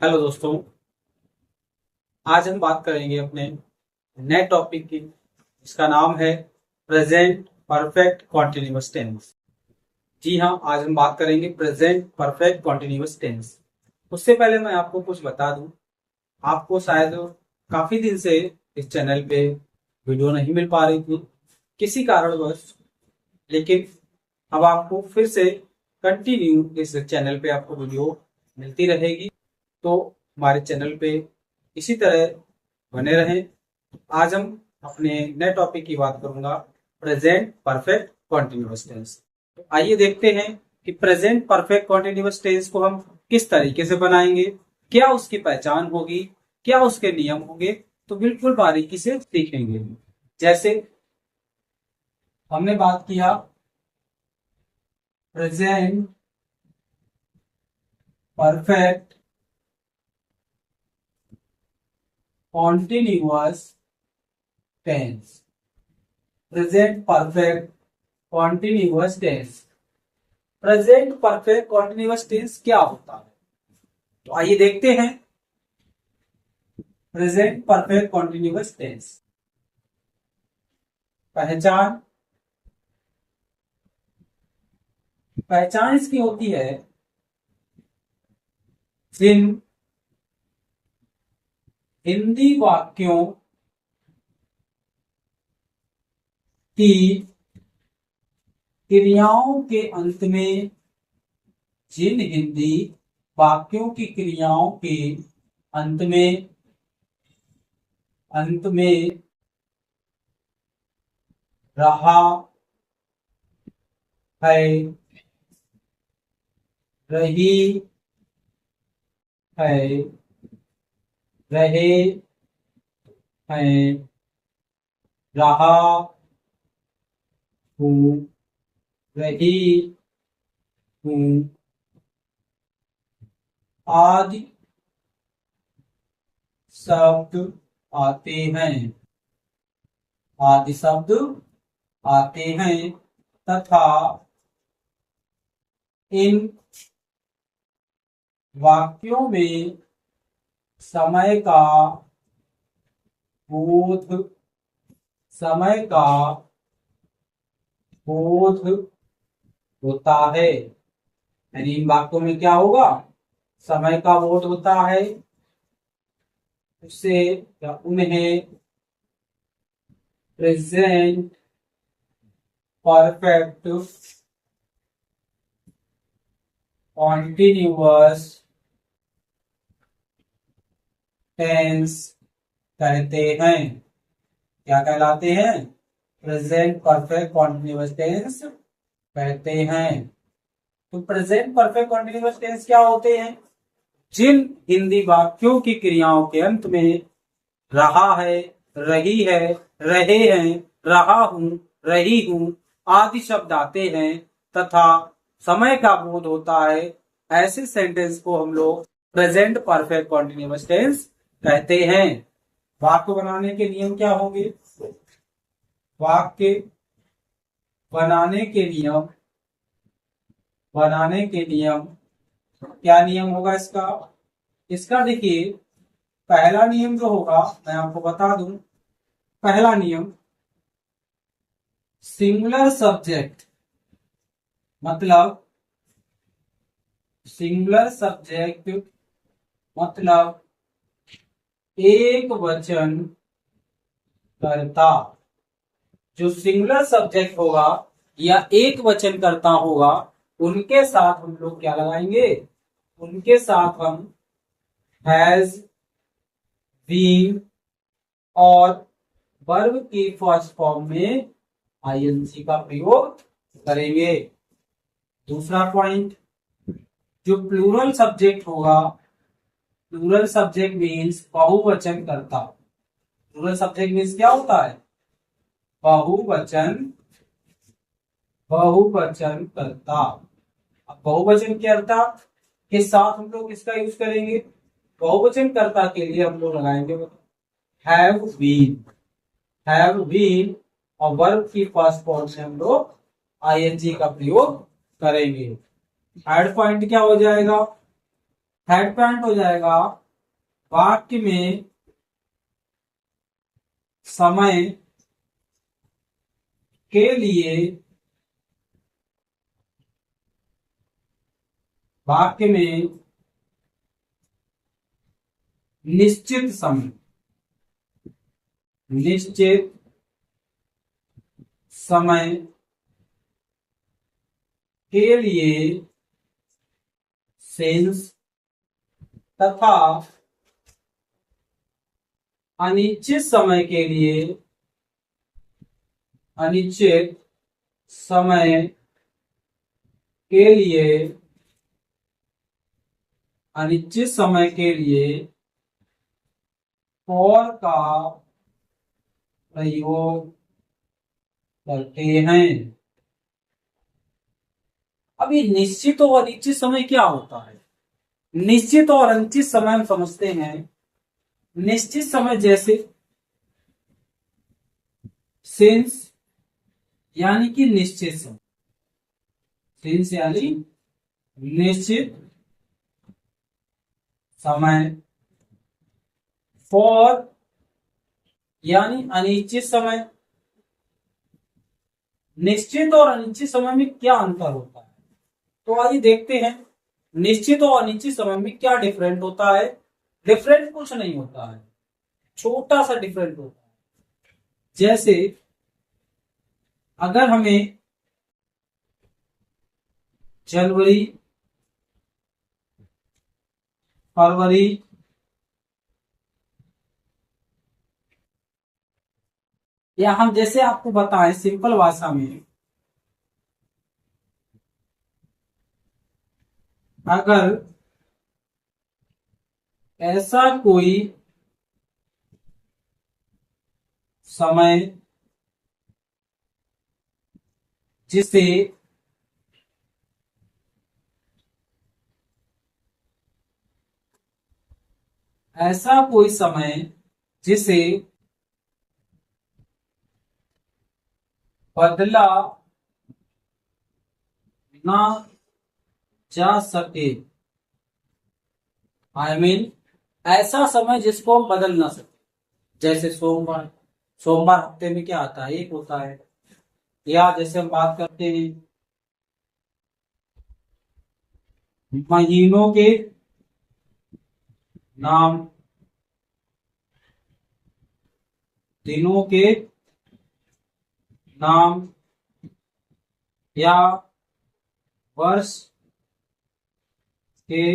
Hello दोस्तों। आज हम बात करेंगे अपने नए टॉपिक की, जिसका नाम है प्रेजेंट परफेक्ट कॉन्टिन्यूअस टेंस। जी हाँ, आज हम बात करेंगे प्रेजेंट परफेक्ट कॉन्टिन्यूअस टेंस। उससे पहले मैं आपको कुछ बता दूं। आपको शायद काफी दिन से इस चैनल पे वीडियो नहीं मिल पा रही थी किसी कारणवश, लेकिन अब आपको फिर से कंटिन्यू इस चैनल पे आपको वीडियो मिलती रहेगी। तो हमारे चैनल पे इसी तरह बने रहें। आज हम अपने नए टॉपिक की बात करूंगा, प्रेजेंट परफेक्ट कॉन्टिन्यूअस टेंस। तो आइए देखते हैं कि प्रेजेंट परफेक्ट कॉन्टिन्यूअस टेंस को हम किस तरीके से बनाएंगे, क्या उसकी पहचान होगी, क्या उसके नियम होंगे। तो बिल्कुल बारीकी से सीखेंगे। जैसे हमने बात किया present perfect continuous tense. Present perfect continuous tense. Present perfect continuous tense क्या होता है, तो आइए देखते हैं। प्रेजेंट परफेक्ट कॉन्टिन्यूअस टेंस पहचान। पहचान इसकी होती है जिन हिंदी वाक्यों की क्रियाओं के अंत में, जिन हिंदी वाक्यों की क्रियाओं के अंत में रहा है, रही है, रहे हैं, रहा हूँ, रही हूँ आदि शब्द आते हैं। आदि शब्द आते हैं तथा इन वाक्यों में समय का बोध समय का बोध होता है। यानी इन वाक्यों में क्या होगा, समय का बोध होता है। उससे या उन्हें प्रेजेंट परफेक्ट कॉन्टिन्यूअस टेंस कहते हैं। क्या कहलाते हैं? प्रेजेंट परफेक्ट कॉन्टिन्यूअस टेंस कहते हैं। तो प्रेजेंट परफेक्ट कॉन्टिन्यूअस टेंस क्या होते हैं? जिन हिंदी वाक्यों की क्रियाओं के अंत में रहा है, रही है, रहे हैं, रहा हूं, रही हूं आदि शब्द आते हैं तथा समय का बोध होता है, ऐसे सेंटेंस को हम लोग प्रेजेंट परफेक्ट कॉन्टिन्यूअस टेंस कहते हैं। वाक्य बनाने के नियम क्या होंगे? वाक्य बनाने के नियम क्या नियम होगा इसका? इसका देखिए, पहला नियम जो होगा मैं आपको बता दूं। पहला नियम, सिंगुलर सब्जेक्ट मतलब एक वचन कर्ता। जो सिंगुलर सब्जेक्ट होगा या एक वचन कर्ता होगा, उनके साथ हम लोग क्या लगाएंगे? उनके साथ हम हैज, बीन और वर्ब की फर्स्ट फॉर्म में आईएनजी का प्रयोग करेंगे। दूसरा पॉइंट, जो प्लूरल सब्जेक्ट होगा, प्लूरल सब्जेक्ट मीन्स बहुवचन कर्ता। प्लूरल सब्जेक्ट मीन्स क्या होता है? बहुवचन कर्ता। अब बहुवचन कर्ता के साथ हम लोग इसका यूज करेंगे। बहुवचन कर्ता के लिए हम लोग लगाएंगे हैव बीन और वर्ब की फर्स्ट फॉर्म से हम लोग आईएनजी का प्रयोग करेंगे। थर्ड पॉइंट क्या हो जाएगा? थर्ड पॉइंट हो जाएगा वाक्य में समय के लिए, वाक्य में निश्चित समय, निश्चित समय के लिए सिंस तथा अनिश्चित समय के लिए, अनिश्चित समय के लिए, अनिश्चित समय के लिए फॉर का प्रयोग करते हैं। अभी निश्चित और अनिश्चित समय क्या होता है? निश्चित और अनिश्चित समय हम समझते हैं। निश्चित समय जैसे सिंस यानी कि निश्चित समय, सिंस यानी निश्चित समय, फॉर यानी अनिश्चित समय। निश्चित और अनिश्चित समय में क्या अंतर होता है? तो आइए देखते हैं निश्चित और अनिश्चित समय में क्या डिफरेंट होता है। डिफरेंट कुछ नहीं होता है, छोटा सा डिफरेंट होता है। जैसे अगर हमें जनवरी, फरवरी, या हम जैसे आपको बताएं सिंपल भाषा में, अगर ऐसा कोई समय जिसे ऐसा कोई समय जिसे बदला ना जा सके, आई मीन ऐसा समय जिसको हम बदल ना सके। जैसे सोमवार, सोमवार हफ्ते में क्या आता है? एक होता है। या जैसे हम बात करते हैं महीनों के नाम, दिनों के नाम, या वर्ष के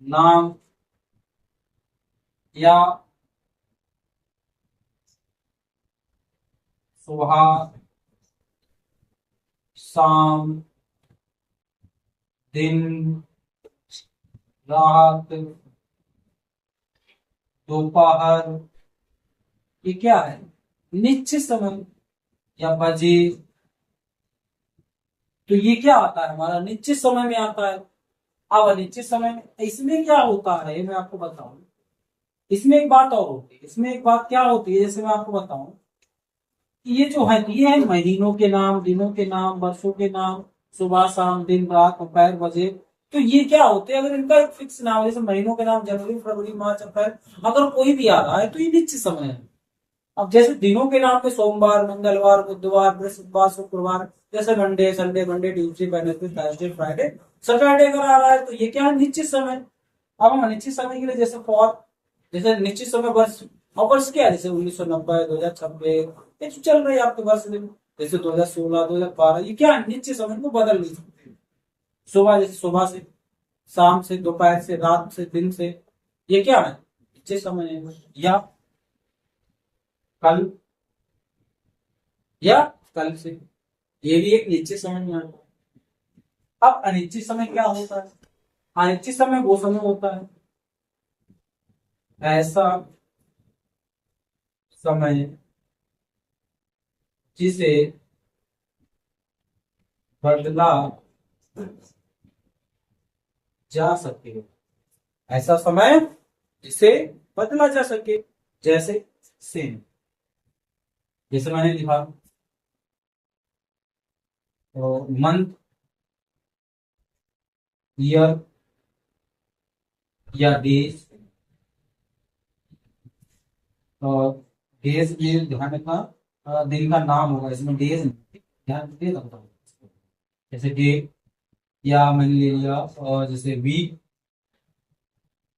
नाम, या सुबह, शाम, दिन, रात, दोपहर, ये क्या है? निश्चित समय। या बजे, तो ये क्या आता है? हमारा निश्चित समय में आता है। अब अनिश्चित समय में इसमें क्या होता है मैं आपको बताऊं। इसमें एक बात और होती है, इसमें एक बात क्या होती है जैसे मैं आपको बताऊं कि ये जो है ये है महीनों के नाम, दिनों के नाम, वर्षों के नाम, सुबह शाम दिन रात दोपहर बजे। तो ये क्या होते हैं? अगर इनका एक फिक्स नाम है, जैसे महीनों के नाम जनवरी फरवरी मार्च अप्रैल, अगर कोई भी आ रहा है तो ये निश्चित समय है। अब जैसे दिनों के नाम पे सोमवार, मंगलवार, बुधवार, बृहस्पतिवार, शुक्रवार, जैसे Monday, Sunday, Monday, Tuesday, Wednesday, Thursday, Friday, Saturday अगर आ रहा है तो ये क्या है? निश्चित समय। अब हम अनिश्चित समय के लिए जैसे फॉर, जैसे निश्चित समय वर्ष, और वर्ष क्या है? जैसे 1990, 2026, ये जो चल रही है आपके वर्ष दिन, जैसे 2016, 2012, ये क्या है? निश्चित समय को बदल नहीं सकते। सुबह जैसे सुबह से, शाम से, दोपहर से, रात से, दिन से, ये क्या है? निश्चित समय है। या कल, या कल से, ये भी एक निश्चित समय में आता है। अब अनिश्चित समय क्या होता है? अनिश्चित समय वो समय होता है ऐसा समय जिसे बदला जा सके, ऐसा समय जिसे बदला जा सके। जैसे सेम, जैसे मैंने लिखा मंथ, ईयर, या डेज, और डेज में ध्यान रखना दिन का नाम होगा, इसमें डेज नहीं, ध्यान डेज होगा। जैसे डे, या मैंने ले लिया और जैसे वीक,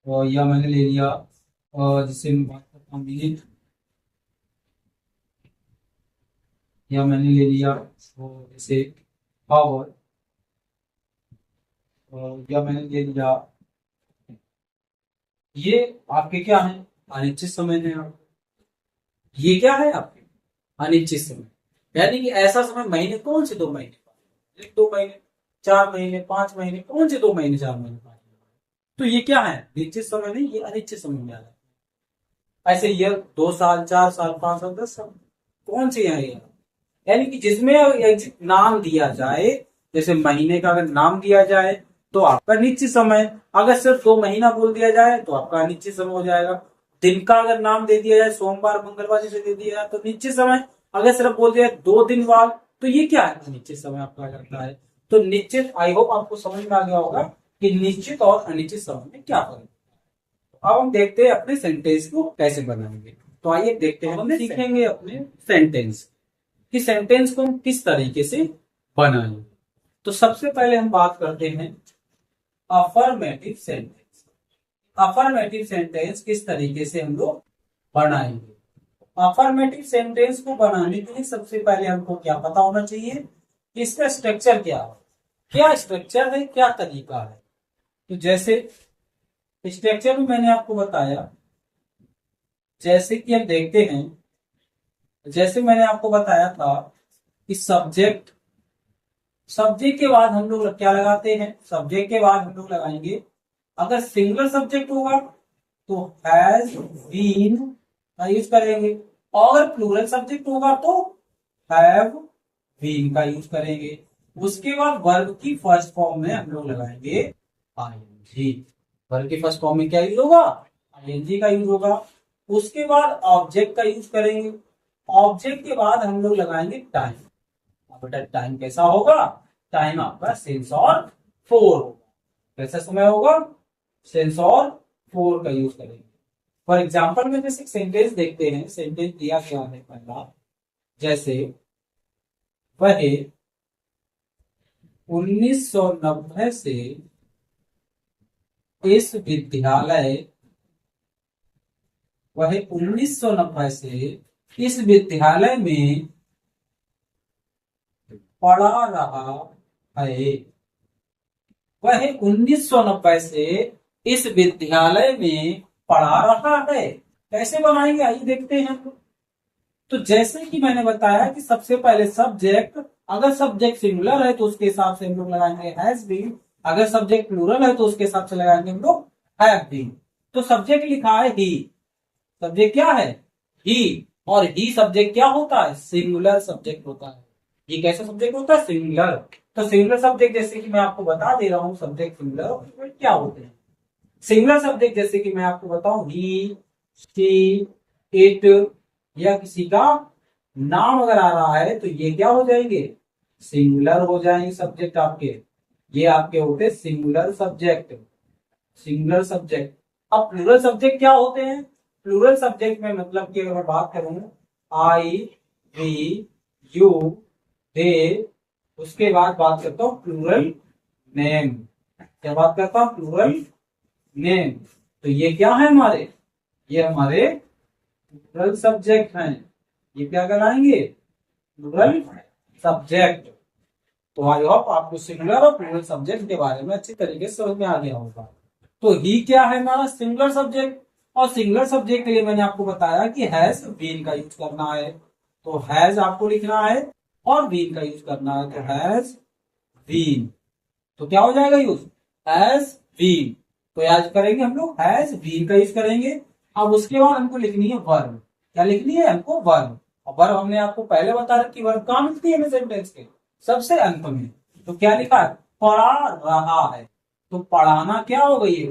और या मैंने ले लिया और जैसे मैं बात करता हूँ मिनट, या मैंने ले लिया और जैसे आवर, और या मैंने ले लिया, ये आपके क्या है, अनिश्चित समय है। ये क्या है आपके अनिश्चित समय, यानी कि ऐसा समय महीने कौन से 2 महीने, 2 महीने, 4 महीने, 5 महीने, कौन से 2 महीने, 4 महीने, 5 महीने। तो ये क्या है, निश्चित समय नहीं, ये अनिश्चित समय में आ जाता है। ऐसे ईयर 2 साल, 4 साल, 5 साल, 10 साल, कौन से यहाँ ईयर, यानी कि जिसमें नाम दिया जाए, जैसे महीने का अगर नाम दिया जाए तो आपका निश्चित समय, अगर सिर्फ 2 महीना बोल दिया जाए तो आपका अनिश्चित समय हो जाएगा। दिन का अगर नाम दे दिया जाए, सोमवार मंगलवार जैसे दे दिया जाए तो निश्चित समय, अगर सिर्फ बोल दिया 2 दिन बाद तो ये क्या है, अनिश्चित समय आपका आ जाता है। तो निश्चित, आई होप आपको समझ में आ गया होगा कि निश्चित और अनिश्चित समय में क्या फर्क है। अब हम देखते हैं अपने सेंटेंस को कैसे बनाएंगे। तो आइए देखते हैं, हम सीखेंगे अपने सेंटेंस कि सेंटेंस को हम किस तरीके से बनाएंगे। तो सबसे पहले हम बात करते हैं अफर्मेटिव सेंटेंस। अफर्मेटिव सेंटेंस किस तरीके से हम लोग बनाएंगे। अफर्मेटिव सेंटेंस को बनाने के लिए सबसे पहले हमको क्या पता होना चाहिए कि इसका स्ट्रक्चर क्या है, क्या स्ट्रक्चर है, क्या तरीका है। तो जैसे स्ट्रक्चर में मैंने आपको बताया, जैसे कि हम देखते हैं, जैसे मैंने आपको बताया था कि सब्जेक्ट, सब्जेक्ट के बाद हम लोग क्या लगाते हैं, सब्जेक्ट के बाद हम लोग लगाएंगे, अगर सिंगल सब्जेक्ट होगा तो हैज बीन का यूज करेंगे, और प्लूरल सब्जेक्ट होगा तो हैव बीन का यूज करेंगे। उसके बाद वर्ब की फर्स्ट फॉर्म में हम लोग लगाएंगे आईएनजी। वर्ब की फर्स्ट फॉर्म में क्या यूज होगा, आईएनजी का यूज होगा। उसके बाद ऑब्जेक्ट का यूज करेंगे, ऑब्जेक्ट के बाद हम लोग लगाएंगे टाइम। बेटा टाइम कैसा होगा, टाइम आपका सेंस और फोर होगा। कैसा समय होगा, सेंस और फोर का यूज करेंगे। फॉर एग्जाम्पल में जैसे सेंटेंस देखते हैं, सेंटेंस दिया गया है पहला, जैसे वह 1990 से इस विद्यालय, वह 1990 से इस विद्यालय में पढ़ा रहा है। वह 1990 से इस विद्यालय में पढ़ा रहा है। कैसे बनाएंगे आइए देखते हैं। तो जैसे कि मैंने बताया कि सबसे पहले सब्जेक्ट, अगर सब्जेक्ट सिंगुलर है तो उसके हिसाब से हम लोग लगाएंगे हैज बीन, अगर सब्जेक्ट प्लूरल है तो उसके हिसाब से लगाएंगे हम लोग हैव बीन। तो सब्जेक्ट लिखा है ही, सब्जेक्ट क्या है ही, और ही सब्जेक्ट क्या होता है, सिंगुलर सब्जेक्ट होता है। ये कैसा सब्जेक्ट होता है, सिंगुलर। तो सिंगुलर सब्जेक्ट जैसे कि मैं आपको बता दे रहा हूं सब्जेक्ट सिंगुलर क्या होते हैं। सिंगुलर सब्जेक्ट जैसे कि मैं आपको बताऊं, ही, शी, इट, या किसी का नाम अगर आ रहा है तो ये क्या हो जाएंगे, सिंगुलर हो जाएंगे सब्जेक्ट आपके। ये आपके होते सिंगुलर सब्जेक्ट, सिंगुलर सब्जेक्ट। अब प्लूरल सब्जेक्ट क्या होते हैं, प्लूरल सब्जेक्ट में मतलब कि अगर बात करूं, आई, वी, यू, दे, उसके बाद बात करता हूं प्लूरल नेम। क्या बात करता हूं, प्लूरल नेम। तो ये क्या है हमारे, ये हमारे प्लूरल सब्जेक्ट हैं। ये क्या कराएंगे, प्लूरल सब्जेक्ट। तो आई होप आपको सिंगुलर और प्लूरल सब्जेक्ट के बारे में अच्छी तरीके से समझ में आ गया होगा। तो ही क्या है हमारा, सिंगुलर सब्जेक्ट। और सिंगुलर सब्जेक्ट के लिए मैंने आपको बताया कि हैज बीन का यूज करना है, तो हैज आपको लिखना है, और बीन का यूज करना है, तो हैज बीन। तो क्या हो जाएगा यूज, हैज बीन। तो याद करेंगे हम लोग, हैज बीन का यूज करेंगे। अब उसके बाद हमको लिखनी है वर्ब। क्या लिखनी है हमको, वर्ब। और वर्ब हमने आपको पहले बता रखी, वर्ब कहाँ मिलती है सेंटेंस के सबसे अंत में। तो क्या लिखा है, पढ़ा रहा है। तो पढ़ाना क्या हो गई है,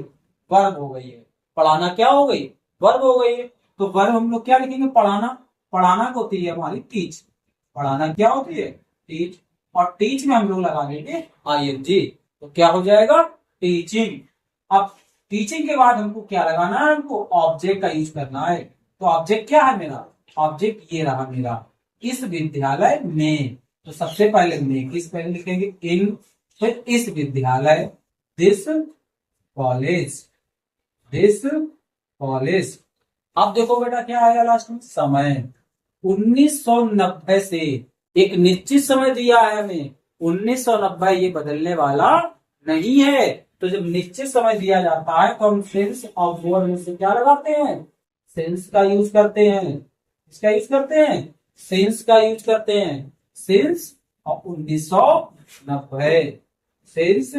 वर्ब हो गई है। पढ़ाना क्या हो गई, वर्ब हो गई है। तो वर्ब हम लोग क्या लिखेंगे, पढ़ाना। पढ़ाना को होती है हमारी टीच। पढ़ाना क्या होती है, टीच। और टीच में हम लोग लगा लेंगे आईएनजी। तो क्या हो जाएगा, टीचिंग। अब टीचिंग के बाद हमको क्या लगाना है, हमको ऑब्जेक्ट का यूज करना है। तो ऑब्जेक्ट क्या है मेरा, ऑब्जेक्ट ये रहा मेरा, इस विद्यालय में। तो सबसे पहले में किस पहले लिखेंगे, इन, फिर इस विद्यालय, दिस कॉलेज, दिस कॉलेज। अब देखो बेटा क्या आएगा लास्ट में, समय। 1990 से एक निश्चित समय दिया है हमें, 1990 ये बदलने वाला नहीं है। तो जब निश्चित समय दिया जाता है तो हम सेंस ऑफ वर्ड में से क्या लगाते हैं, सेंस का यूज करते हैं। इसका यूज करते हैं, सेंस का यूज करते हैं। सेंस और 1990, सेंस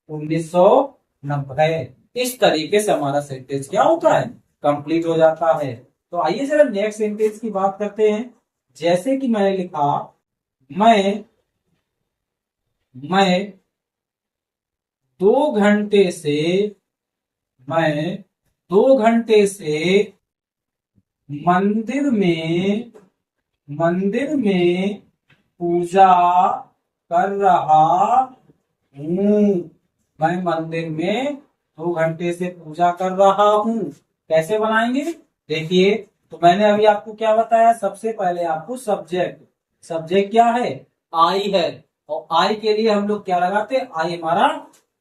1990। इस तरीके से हमारा सेंटेंस क्या होता है, कंप्लीट हो जाता है। तो आइए जरा नेक्स्ट सेंटेंस की बात करते हैं। जैसे कि मैंने लिखा, मैं 2 घंटे से, मैं 2 घंटे से मंदिर में पूजा कर रहा हूँ। मैं मंदिर में 2 घंटे से पूजा कर रहा हूँ। कैसे बनाएंगे, देखिए। तो मैंने अभी आपको क्या बताया, सबसे पहले आपको सब्जेक्ट, सब्जेक्ट क्या है, आई है। और आई के लिए हम लोग क्या लगाते हैं, आई हमारा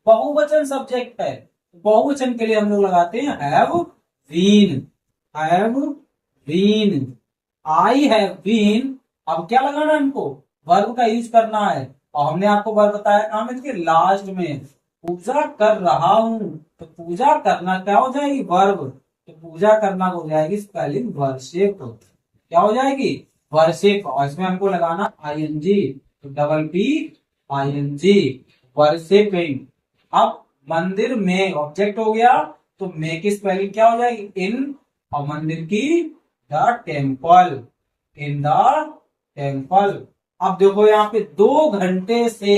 बहुवचन सब्जेक्ट है। बहुवचन के लिए हम लोग लगाते हैं have been, have been. I have been. अब क्या लगाना है हमको, वर्ब का यूज करना है। और हमने आपको वर्ब बताया कहां में, इसके लास्ट में, पूजा कर रहा हूं। तो पूजा करना क्या हो जाएगी, वर्ब। तो पूजा करना हो जाएगी स्पेलिंग वर्शिप, क्या हो जाएगी, वर्शिप। और इसमें हमको लगाना आईएनजी, तो डबल पी आईएनजी, वर्शिपिंग। अब मंदिर में ऑब्जेक्ट हो गया, तो में की स्पेलिंग क्या हो जाएगी, इन। और मंदिर की the temple, in the temple. अब देखो यहाँ पे 2 घंटे से,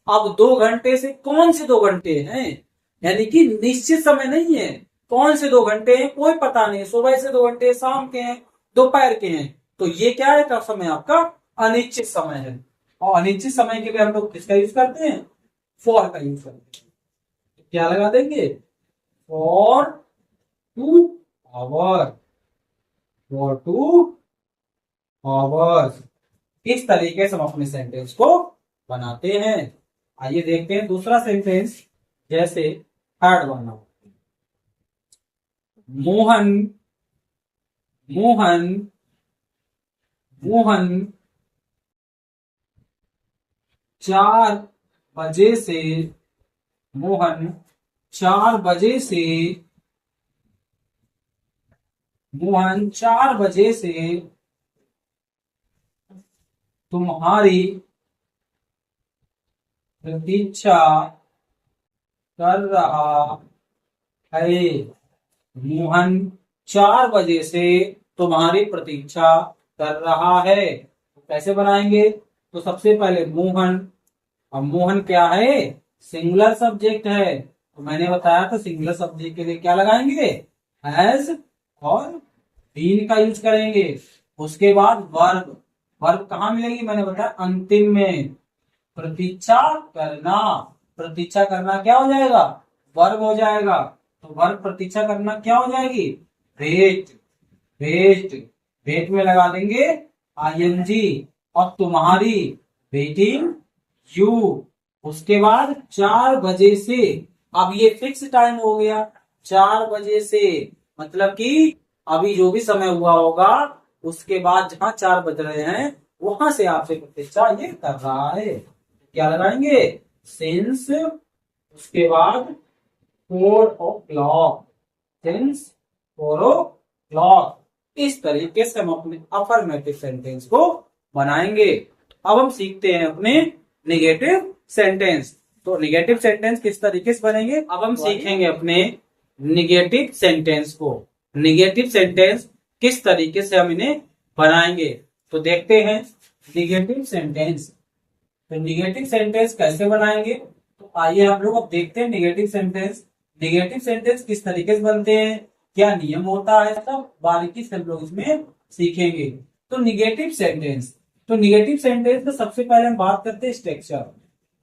अब 2 घंटे से कौन से 2 घंटे हैं, यानी कि निश्चित समय नहीं है। कौन से 2 घंटे हैं, कोई पता नहीं, सुबह से 2 घंटे, शाम के हैं, दोपहर के हैं। तो ये क्या है, का समय आपका अनिश्चित समय है। और अनिश्चित समय के लिए हम लोग किसका यूज करते हैं, फॉर का यूज करते हैं। तो क्या लगा देंगे, फॉर 2 आवर, फॉर 2 आवर्स। इस तरीके से हम अपने सेंटेंस को बनाते हैं। आइए देखते हैं दूसरा सेंटेंस। जैसे थर्ड वन, मोहन, मोहन, मोहन 4 बजे से, मोहन 4 बजे से, मोहन 4 बजे से तुम्हारी प्रतीक्षा कर रहा है। मोहन 4 बजे से तुम्हारी प्रतीक्षा कर रहा है। तो कैसे बनाएंगे, तो सबसे पहले मोहन। अब मोहन क्या है, सिंगुलर सब्जेक्ट है। तो मैंने बताया था सिंगुलर सब्जेक्ट के लिए क्या लगाएंगे, हैज और बीन का यूज करेंगे। उसके बाद वर्ब, वर्ब कहाँ मिलेगी, मैंने बताया अंतिम में। प्रतीक्षा करना, प्रतीक्षा करना क्या हो जाएगा, वर्ब हो जाएगा। तो वर्ब प्रतीक्षा करना क्या हो जाएगी, वेट, वेट। वेट में लगा देंगे आईएनजी। और तुम्हारी, वेटिंग यू। उसके बाद 4 बजे से, अब ये फिक्स टाइम हो गया, 4 बजे से, मतलब कि अभी जो भी समय हुआ होगा उसके बाद जहां 4 बज रहे हैं वहां से आपसे प्रतीक्षा ये कर रहा है। क्या लगाएंगे, सिंस। उसके बाद 4 o'clock, सिंस 4 o'clock। इस तरीके से हम अपने अफर्मेटिव सेंटेंस को बनाएंगे। अब हम सीखते हैं अपने नेगेटिव सेंटेंस। तो नेगेटिव सेंटेंस किस तरीके से बनेंगे, अब हम सीखेंगे अपने नेगेटिव सेंटेंस को। नेगेटिव सेंटेंस किस तरीके से हम इन्हें बनाएंगे, तो देखते हैं नेगेटिव सेंटेंस। तो नेगेटिव सेंटेंस कैसे बनाएंगे, तो आइए हम लोग अब देखते हैं नेगेटिव सेंटेंस। नेगेटिव सेंटेंस किस तरीके से बनते हैं, क्या नियम होता है, सब बारीकी से हम लोग इसमें सीखेंगे। तो नेगेटिव सेंटेंस, तो नेगेटिव सेंटेंस का सबसे पहले हम बात करते हैं स्ट्रक्चर।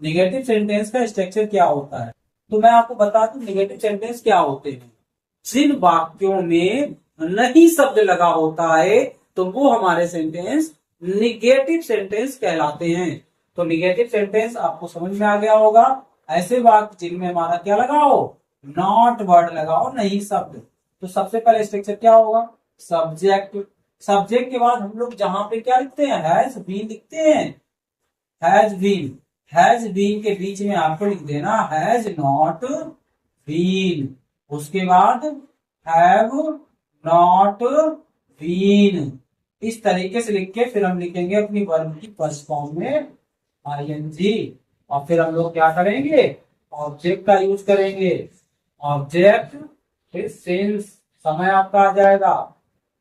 नेगेटिव सेंटेंस का स्ट्रक्चर क्या होता है, तो मैं आपको बता दूं निगेटिव सेंटेंस क्या होते हैं। जिन वाक्यों में नहीं शब्द लगा होता है तो वो हमारे सेंटेंस निगेटिव सेंटेंस कहलाते हैं। तो निगेटिव सेंटेंस आपको समझ में आ गया होगा, ऐसे वाक्य जिनमें हमारा क्या लगा हो, नॉट वर्ड लगा हो, नहीं शब्द। तो सबसे पहले स्ट्रक्चर क्या होगा, सब्जेक्ट। सब्जेक्ट के बाद हम लोग जहां पे क्या लिखते हैं, हैज बीन लिखते हैं। हैज बीन, हैज बीन के बीच में आपको लिख देना हैज नॉट बीन, उसके बाद हैव नॉट बीन। इस तरीके से लिख के फिर हम लिखेंगे अपनी वर्ब की फर्स्ट फॉर्म में आईएनजी, और फिर हम लोग क्या करेंगे, ऑब्जेक्ट का यूज करेंगे। ऑब्जेक्ट फिर सिंस, समय आपका आ जाएगा।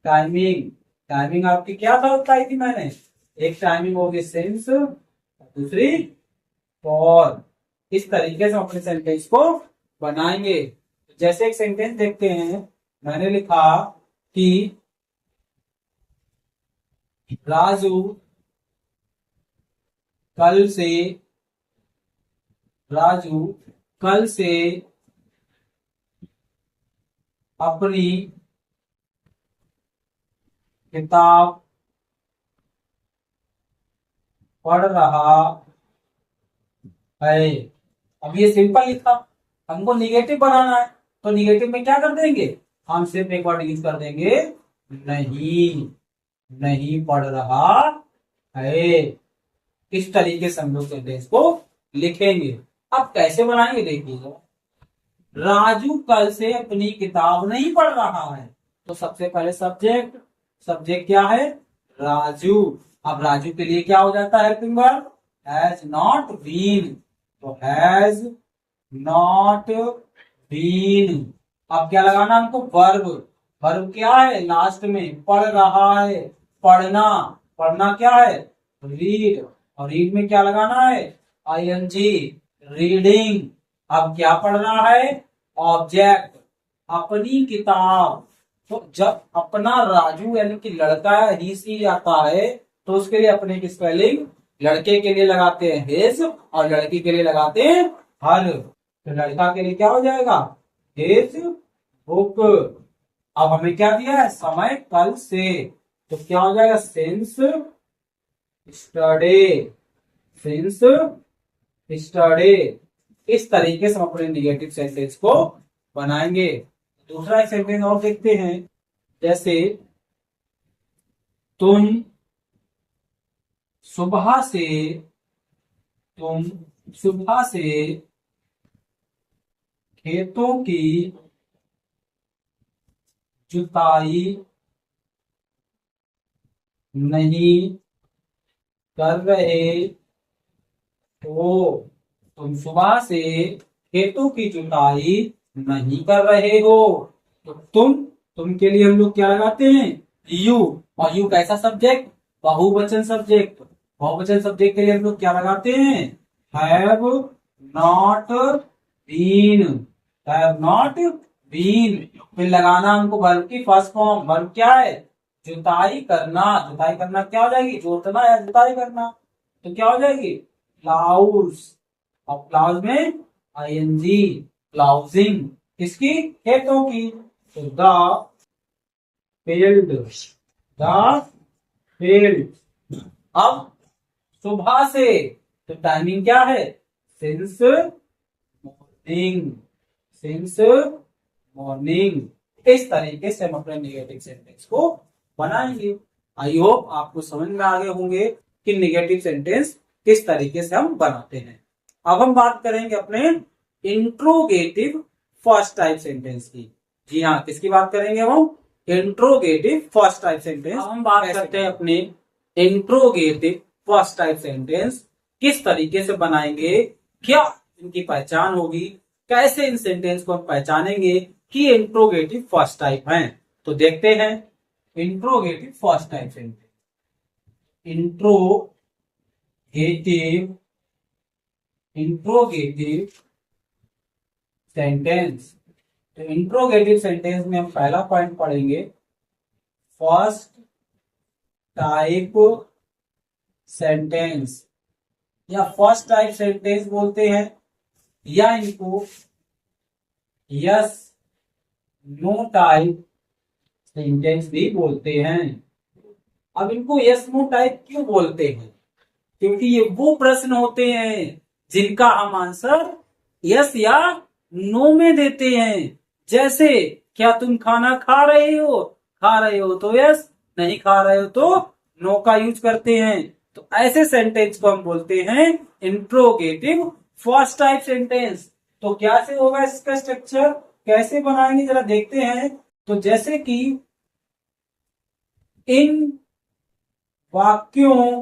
टाइमिंग, टाइमिंग आपकी क्या था बताई थी मैंने, एक टाइमिंग होगी सिंस, दूसरी फॉर। इस तरीके से अपने सेंटेंस को बनाएंगे। जैसे एक सेंटेंस देखते हैं, मैंने लिखा कि राजू कल से, राजू कल से अपनी किताब पढ़ रहा है। अब ये सिंपल लिखा, हमको निगेटिव बनाना है, तो निगेटिव में क्या कर देंगे, हम सिर्फ एक वर्ड यूज कर देंगे नहीं, नहीं पढ़ रहा है। इस तरीके से हम लोग सेंटेंस को लिखेंगे। अब कैसे बनाएंगे देखिएगा, राजू कल से अपनी किताब नहीं पढ़ रहा है, तो सबसे पहले सब्जेक्ट, सब्जेक्ट क्या है, राजू। अब राजू के लिए क्या हो जाता है helping verb, has not been, तो हैज नॉट बीन। अब क्या लगाना हमको, वर्ब। वर्ब क्या है लास्ट में, पढ़ रहा है, पढ़ना, पढ़ना क्या है, रीड, और रीड में क्या लगाना है, आईएनजी, रीडिंग। अब क्या पढ़ रहा है, ऑब्जेक्ट, अपनी किताब। तो जब अपना राजू यानी कि लड़का ही सी आता है तो उसके लिए अपने की स्पेलिंग लड़के के लिए लगाते हैं हिज और लड़की के लिए लगाते हैं हर। तो लड़का के लिए क्या हो जाएगा, हिज बुक। अब हमें क्या दिया है, समय कल से, तो क्या हो जाएगा, सिंस स्टडे, सिंस स्टडे। इस तरीके से हम अपने निगेटिव सेंटेंस को बनाएंगे। दूसरा एक सेंटेंस और देखते हैं, जैसे तुम सुबह से, तुम सुबह से खेतों की जुताई नहीं कर रहे हो, तुम सुबह से खेतों की जुताई नहीं कर रहे हो। तो तुम के लिए हम लोग क्या लगाते हैं, यू, और यू कैसा सब्जेक्ट, बहुवचन सब्जेक्ट। बहुवचन सब्जेक्ट के लिए हम लोग क्या लगाते हैं, have not been, have not been. फिर लगाना हमको वर्ब की फर्स्ट फॉर्म, वर्ब क्या है, जुताई करना। जुताई करना क्या हो जाएगी, जोतना या जुताई करना, तो क्या हो जाएगी, प्लाउज। और प्लाउज में आईएनजी, प्लाउजिंग, किसकी, खेतों की। तो द फील्ड, द फील्ड। अब सुबह से, तो टाइमिंग क्या है, सिंस मॉर्निंग, सिंस मॉर्निंग। इस तरीके से हम अपने निगेटिव सेंटेंस को बनाएंगे। आई होप आपको समझ में आ गए होंगे कि निगेटिव सेंटेंस किस तरीके से हम बनाते हैं। अब हम बात करेंगे अपने इंट्रोगेटिव फर्स्ट टाइप सेंटेंस की। जी हाँ, किसकी बात करेंगे हम, इंट्रोगेटिव फर्स्ट टाइप सेंटेंस। हम बात करते हैं अपने इंट्रोगेटिव फर्स्ट टाइप सेंटेंस किस तरीके से बनाएंगे, क्या इनकी पहचान होगी, कैसे इन सेंटेंस को हम पहचानेंगे कि इंट्रोगेटिव फर्स्ट टाइप हैं। तो देखते हैं interrogative first type sentence. Interrogative sentence, तो इंट्रोगेटिव सेंटेंस में हम पहला पॉइंट पढ़ेंगे, फर्स्ट टाइप सेंटेंस, या फर्स्ट टाइप सेंटेंस बोलते हैं, या इनको यस नो टाइप सेंटेंस भी बोलते हैं। अब इनको यस नो टाइप क्यों बोलते हैं? क्योंकि ये वो प्रश्न होते हैं जिनका हम आंसर यस या नो में देते हैं। जैसे क्या तुम खाना खा रहे हो? खा रहे हो तो यस, नहीं खा रहे हो तो नो का यूज करते हैं। तो ऐसे सेंटेंस को हम बोलते हैं इंट्रोगेटिव फर्स्ट टाइप सेंटेंस। तो कैसे होगा इसका स्ट्रक्चर, कैसे बनाएंगे जरा देखते हैं। तो जैसे कि इन वाक्यों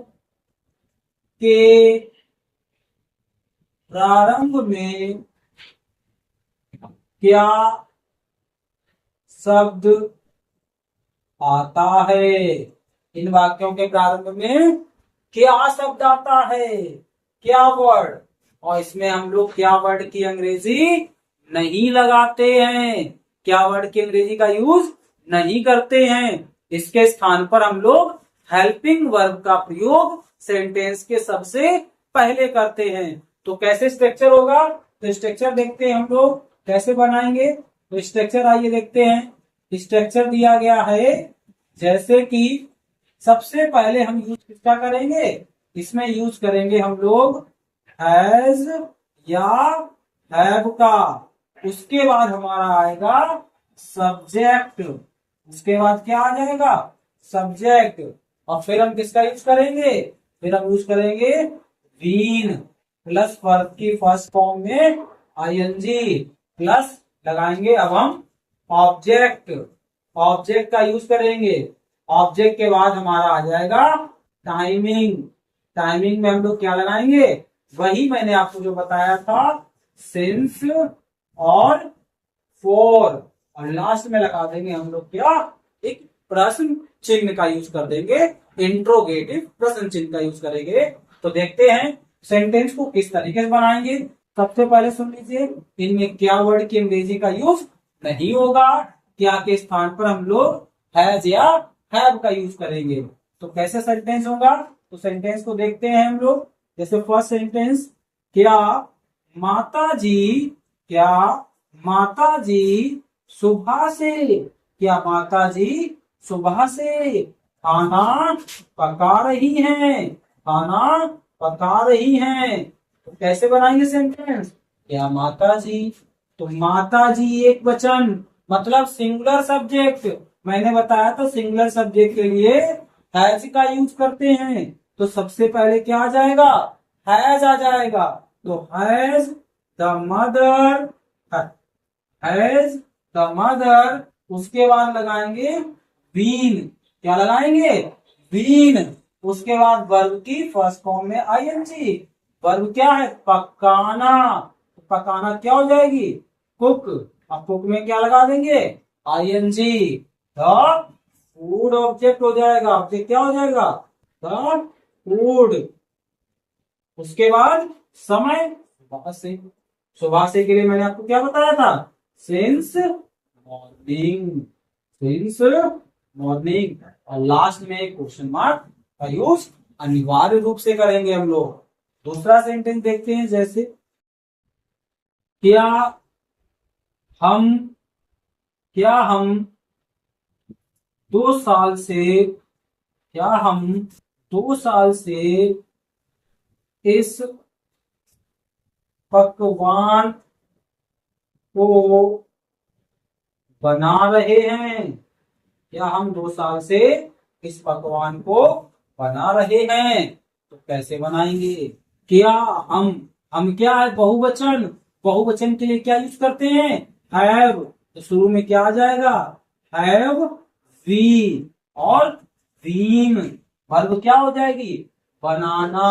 के प्रारंभ में क्या शब्द आता है? इन वाक्यों के प्रारंभ में क्या शब्द आता है, क्या वर्ड? और इसमें हम लोग क्या वर्ड की अंग्रेजी नहीं लगाते हैं, क्या वर्ड की अंग्रेजी का यूज नहीं करते हैं। इसके स्थान पर हम लोग हेल्पिंग वर्ब का प्रयोग सेंटेंस के सबसे पहले करते हैं। तो कैसे स्ट्रक्चर होगा? तो स्ट्रक्चर देखते हैं हम लोग कैसे बनाएंगे। तो स्ट्रक्चर आइए देखते हैं। स्ट्रक्चर दिया गया है जैसे कि सबसे पहले हम यूज किसका करेंगे? इसमें यूज करेंगे हम लोग हैज या हैव का। उसके बाद हमारा आएगा सब्जेक्ट। उसके बाद क्या आ जाएगा? सब्जेक्ट। और फिर हम किसका यूज करेंगे? फिर हम यूज करेंगे बीन प्लस वर्ब की फर्स्ट फॉर्म में आईएनजी प्लस लगाएंगे अब हम ऑब्जेक्ट। ऑब्जेक्ट का यूज करेंगे। ऑब्जेक्ट के बाद हमारा आ जाएगा टाइमिंग। टाइमिंग में हम लोग क्या लगाएंगे? वही मैंने आपको जो बताया था सिंस और फॉर। और लास्ट में लगा देंगे हम लोग क्या? एक प्रश्न चिन्ह का यूज कर देंगे, इंट्रोगेटिव प्रश्न चिन्ह का यूज करेंगे। तो देखते हैं सेंटेंस को किस तरीके से बनाएंगे। सबसे पहले सुन लीजिए, इनमें क्या वर्ड की अंग्रेजी का यूज नहीं होगा। क्या के स्थान पर हम लोग हैज या हैव का यूज करेंगे। तो कैसे सेंटेंस होगा? तो सेंटेंस को देखते हैं हम लोग। जैसे फर्स्ट सेंटेंस, क्या माता जी, क्या माता जी सुबह से, क्या माता जी सुबह से खाना पका रही हैं, खाना पका रही हैं। तो कैसे बनाएंगे सेंटेंस? क्या माता जी, तो माता जी एक वचन मतलब सिंगुलर सब्जेक्ट। मैंने बताया था सिंगुलर सब्जेक्ट के लिए हैज का यूज करते हैं। तो सबसे पहले क्या आ जाएगा? हैज आ जाएगा। तो has the mother, has the mother. उसके बाद लगाएंगे बीन। क्या लगाएंगे? बीन। उसके बाद वर्ब की फर्स्ट फॉर्म में आईएनजी। वर्ब क्या है? पकाना। पकाना क्या हो जाएगी? कुक। अब कुक में क्या लगा देंगे? आईएनजी। द फूड ऑब्जेक्ट हो जाएगा। ऑब्जेक्ट क्या हो जाएगा? The food. उसके बाद समय, सुबह से। सुबह से के लिए मैंने आपको क्या बताया था? Since morning, since morning. और लास्ट में एक क्वेश्चन मार्क का यूज अनिवार्य रूप से करेंगे हम लोग। दूसरा सेंटेंस देखते हैं। जैसे क्या हम, क्या हम 2 साल से, क्या हम 2 साल से इस पकवान को बना रहे हैं। क्या हम 2 साल से इस पकवान को बना रहे हैं। तो कैसे बनाएंगे? क्या हम क्या है? बहुवचन। बहुवचन के लिए क्या यूज करते हैं? हैव। तो शुरू में क्या आ जाएगा? हैव वी और बीन। वर्ब क्या हो जाएगी? बनाना।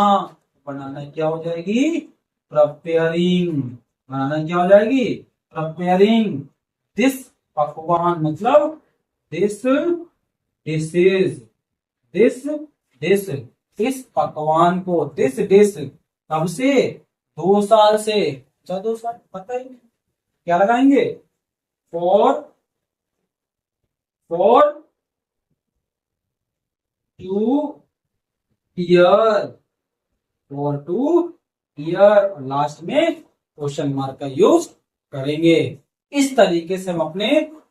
बनाना क्या हो जाएगी? प्रिपेयरिंग। बनाना क्या हो जाएगी? प्रिपेयरिंग दिस पकवान मतलब दिस डिशेज, दिस डिश, इस पकवान को, दिस डिश। कब से? 2 साल से। अच्छा 2 साल पता ही नहीं। क्या लगाएंगे? For, for 2 year, for 2 year. Last में क्वेश्चन मार्क का यूज करेंगे। इस तरीके से हम अपने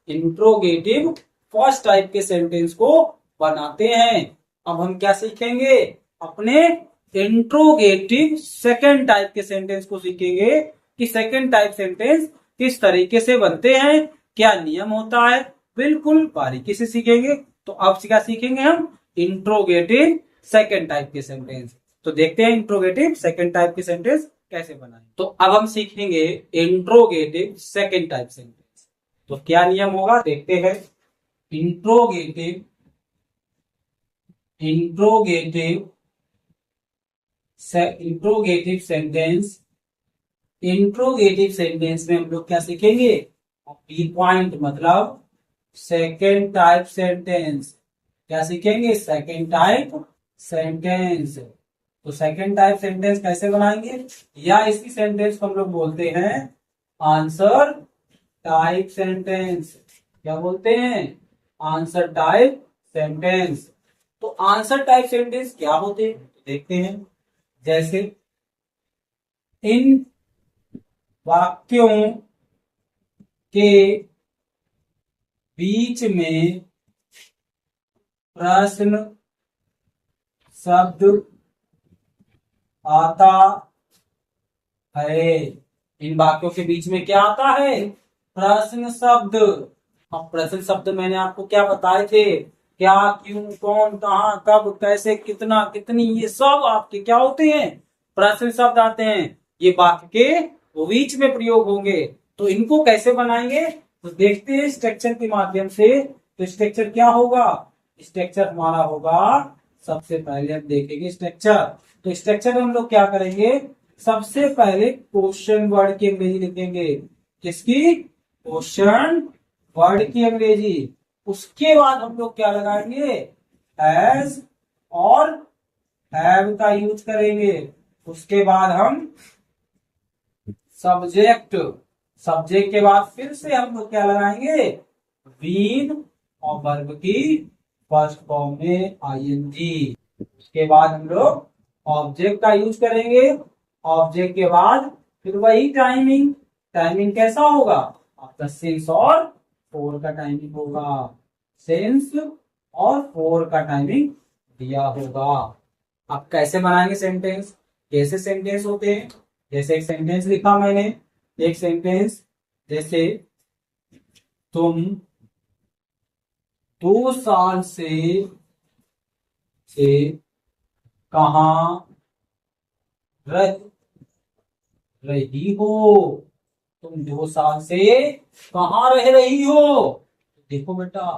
इंट्रोगेटिव फर्स्ट टाइप के सेंटेंस को बनाते हैं। अब हम क्या सीखेंगे, अपने इंट्रोगेटिव सेकंड टाइप के सेंटेंस को सीखेंगे कि सेकंड टाइप सेंटेंस किस तरीके से बनते हैं, क्या नियम होता है, बिल्कुल बारीकी से सीखेंगे। तो अब क्या सीखेंगे हम, इंट्रोगेटिव सेकंड टाइप के सेंटेंस। तो देखते हैं इंट्रोगेटिव सेकंड टाइप के सेंटेंस कैसे बनाएं। तो अब हम सीखेंगे इंट्रोगेटिव सेकंड टाइप सेंटेंस। तो क्या नियम होगा देखते हैं। इंट्रोगेटिव सेंटेंस, इंट्रोगेटिव सेंटेंस में हम लोग क्या सीखेंगे, बी पॉइंट मतलब सेकेंड टाइप सेंटेंस। क्या सीखेंगे, सेकेंड टाइप सेंटेंस। तो सेकेंड टाइप सेंटेंस कैसे बनाएंगे, या इसी सेंटेंस को हम लोग बोलते हैं आंसर टाइप सेंटेंस। क्या बोलते हैं, आंसर टाइप सेंटेंस। तो आंसर टाइप सेंटेंस क्या होते हैं देखते हैं। जैसे इन वाक्यों के बीच में प्रश्न शब्द आता है। इन वाक्यों के बीच में क्या आता है, प्रश्न शब्द। अब प्रश्न शब्द मैंने आपको क्या बताए थे, क्या, क्यों, कौन, कहां, कब, कैसे, कितना, कितनी, ये सब आपके क्या होते हैं, प्रश्न शब्द आते हैं। ये वाक्य के बीच में प्रयोग होंगे। तो इनको कैसे बनाएंगे, तो देखते हैं स्ट्रक्चर के माध्यम से। तो स्ट्रक्चर क्या होगा, स्ट्रक्चर हमारा होगा, सबसे पहले हम देखेंगे स्ट्रक्चर। तो स्ट्रक्चर में हम लोग क्या करेंगे, सबसे पहले क्वेश्चन वर्ड की अंग्रेजी लिखेंगे। किसकी, क्वेश्चन वर्ड की अंग्रेजी। उसके बाद हम लोग क्या लगाएंगे, हैज और हैव का यूज करेंगे। उसके बाद हम सब्जेक्ट, सब्जेक्ट के बाद फिर से हम लोग क्या लगाएंगे, बीन और वर्ब की फर्स्ट फॉर्म में आईएनजी। उसके बाद हम लोग ऑब्जेक्ट का यूज करेंगे। ऑब्जेक्ट के बाद फिर वही टाइमिंग। टाइमिंग कैसा होगा, आपका सेंस और फोर का टाइमिंग होगा। सेंस और फोर का टाइमिंग दिया होगा। आप कैसे बनाएंगे सेंटेंस, कैसे सेंटेंस होते हैं। जैसे एक सेंटेंस लिखा मैंने, एक सेंटेंस जैसे तुम 2 साल से कहां रह रही हो। तुम 2 साल से कहां रह रही हो। देखो बेटा,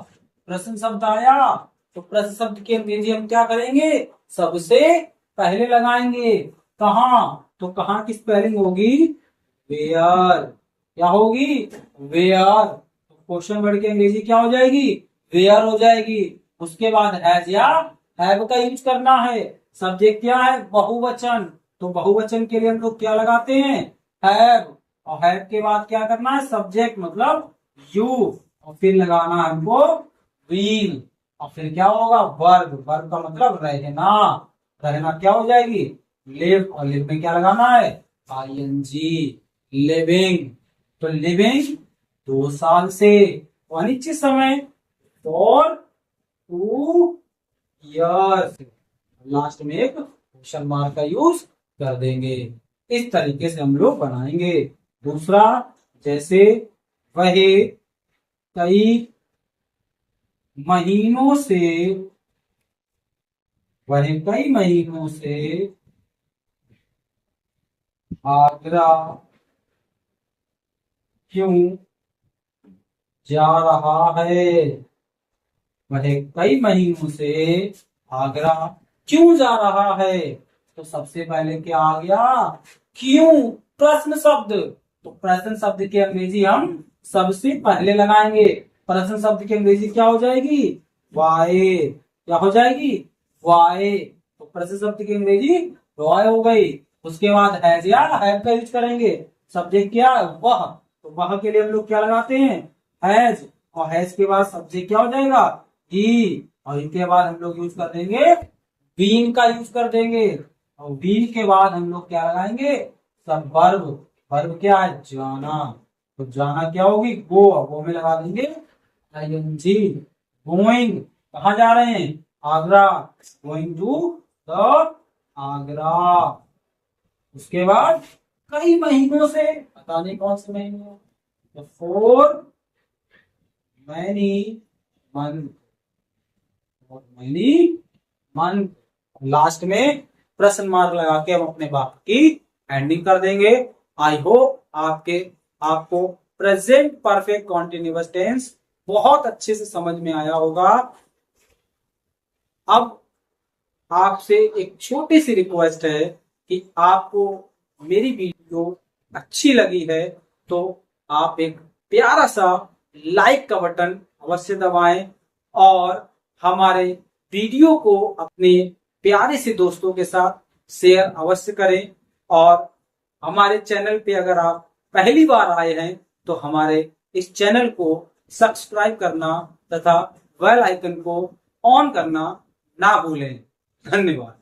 प्रश्न शब्द आया, तो प्रश्न शब्द की अंग्रेजी हम क्या करेंगे, सबसे पहले लगाएंगे। कहां, तो कहां की स्पेलिंग होगी वेयर। क्या होगी, वेयर। तो क्वेश्चन वर्ड की अंग्रेजी क्या हो जाएगी, वेयर हो जाएगी। उसके बाद हैज या हैव का यूज करना है। सब्जेक्ट क्या है, बहुवचन। तो बहुवचन के लिए हम लोग क्या लगाते हैं, हैव। और हैव के बाद क्या करना है, सब्जेक्ट मतलब यू, और फिर लगाना है हमको बीन। और फिर क्या होगा, वर्ब। वर्ब का मतलब रहना। रहना क्या हो जाएगी, लिव। और लिव में क्या लगाना है, आईएनजी, लिविंग। तो लिविंग 2 साल से, अनिश्चित समय, फॉर 2 years। लास्ट में एक क्वेश्चन मार्क का यूज कर देंगे। इस तरीके से हम लोग बनाएंगे। दूसरा, जैसे वह कई महीनों से आगरा क्यों जा रहा है। वह कई महीनों से आगरा क्यों जा रहा है। तो सबसे पहले क्या आ गया, क्यों, प्रश्न शब्द। तो प्रश्न शब्द की अंग्रेजी हम सबसे पहले लगाएंगे। प्रश्न शब्द की अंग्रेजी क्या हो जाएगी, वाई। क्या हो जाएगी, वाई। तो प्रश्न शब्द की अंग्रेजी वाई हो गई। उसके बाद हैज या हैव का यूज करेंगे। सब्जेक्ट क्या, वह। तो वह के लिए हम लोग क्या लगाते हैं, हैज। और हैज के बाद सब्जेक्ट क्या हो जाएगा, ही। और इनके बाद हम लोग यूज कर देंगे बीन का यूज कर देंगे। और बीन के बाद हम लोग क्या लगाएंगे, सब वर्ब। वर्ब क्या है, जाना। तो जाना क्या होगी, गो में लगा देंगे ING। गोइंग, कहाँ जा रहे हैं, Agra, going to the Agra. उसके बाद कई महीनों से, पता नहीं कौन से महीने, तो फॉर मैनी मंथ, लास्ट में प्रश्न मार्क लगा के हम अपने वाक्य की एंडिंग कर देंगे। आई होप आपको प्रेजेंट परफेक्ट कॉन्टिन्यूअस टेंस बहुत अच्छे से समझ में आया होगा। अब आपसे एक छोटी सी रिक्वेस्ट है कि आपको मेरी वीडियो अच्छी लगी है तो आप एक प्यारा सा लाइक का बटन अवश्य दबाएं और हमारे वीडियो को अपने प्यारे से दोस्तों के साथ शेयर अवश्य करें। और हमारे चैनल पे अगर आप पहली बार आए हैं तो हमारे इस चैनल को सब्सक्राइब करना तथा बेल आइकन को ऑन करना ना भूलें। धन्यवाद।